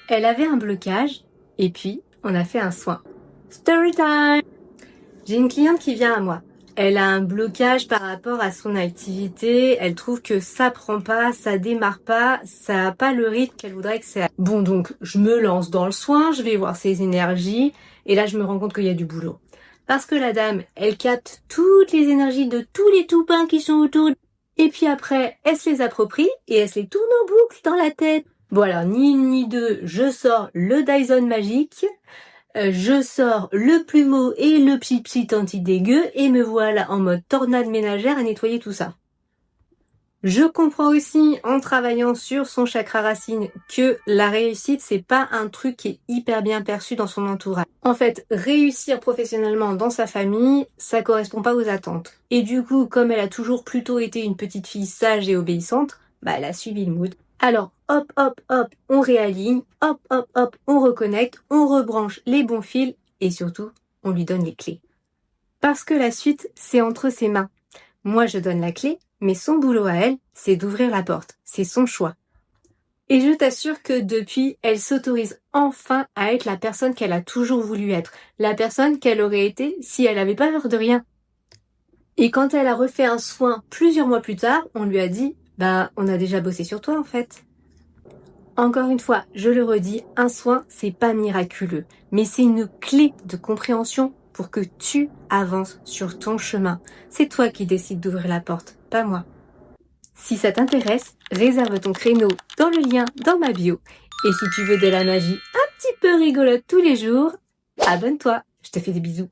Elle avait un blocage et puis on a fait un soin. Story time! J'ai une cliente qui vient à moi. Elle a un blocage par rapport à son activité. Elle trouve que ça prend pas, ça démarre pas, ça n'a pas le rythme qu'elle voudrait que ça. Bon, donc je me lance dans le soin, je vais voir ses énergies et là je me rends compte qu'il y a du boulot. Parce que la dame, elle capte toutes les énergies de tous les toupins qui sont autour. Et puis après, elle se les approprie et elle se les tourne en boucle dans la tête. Bon alors, ni une ni deux, je sors le Dyson magique. Je sors le plumeau et le pchit-pchit anti-dégueu et me voilà en mode tornade ménagère à nettoyer tout ça. Je comprends aussi en travaillant sur son chakra racine que la réussite c'est pas un truc qui est hyper bien perçu dans son entourage. En fait, réussir professionnellement dans sa famille, ça correspond pas aux attentes. Et du coup, comme elle a toujours plutôt été une petite fille sage et obéissante, elle a suivi le mood. Alors, hop, hop, hop, on réaligne, hop, hop, hop, on reconnecte, on rebranche les bons fils et surtout, on lui donne les clés. Parce que la suite, c'est entre ses mains. Moi, je donne la clé, mais son boulot à elle, c'est d'ouvrir la porte. C'est son choix. Et je t'assure que depuis, elle s'autorise enfin à être la personne qu'elle a toujours voulu être. La personne qu'elle aurait été si elle n'avait pas peur de rien. Et quand elle a refait un soin plusieurs mois plus tard, on lui a dit « on a déjà bossé sur toi en fait ». Encore une fois, je le redis, un soin, c'est pas miraculeux, mais c'est une clé de compréhension pour que tu avances sur ton chemin. C'est toi qui décides d'ouvrir la porte, pas moi. Si ça t'intéresse, réserve ton créneau dans le lien dans ma bio. Et si tu veux de la magie un petit peu rigolote tous les jours, abonne-toi. Je te fais des bisous.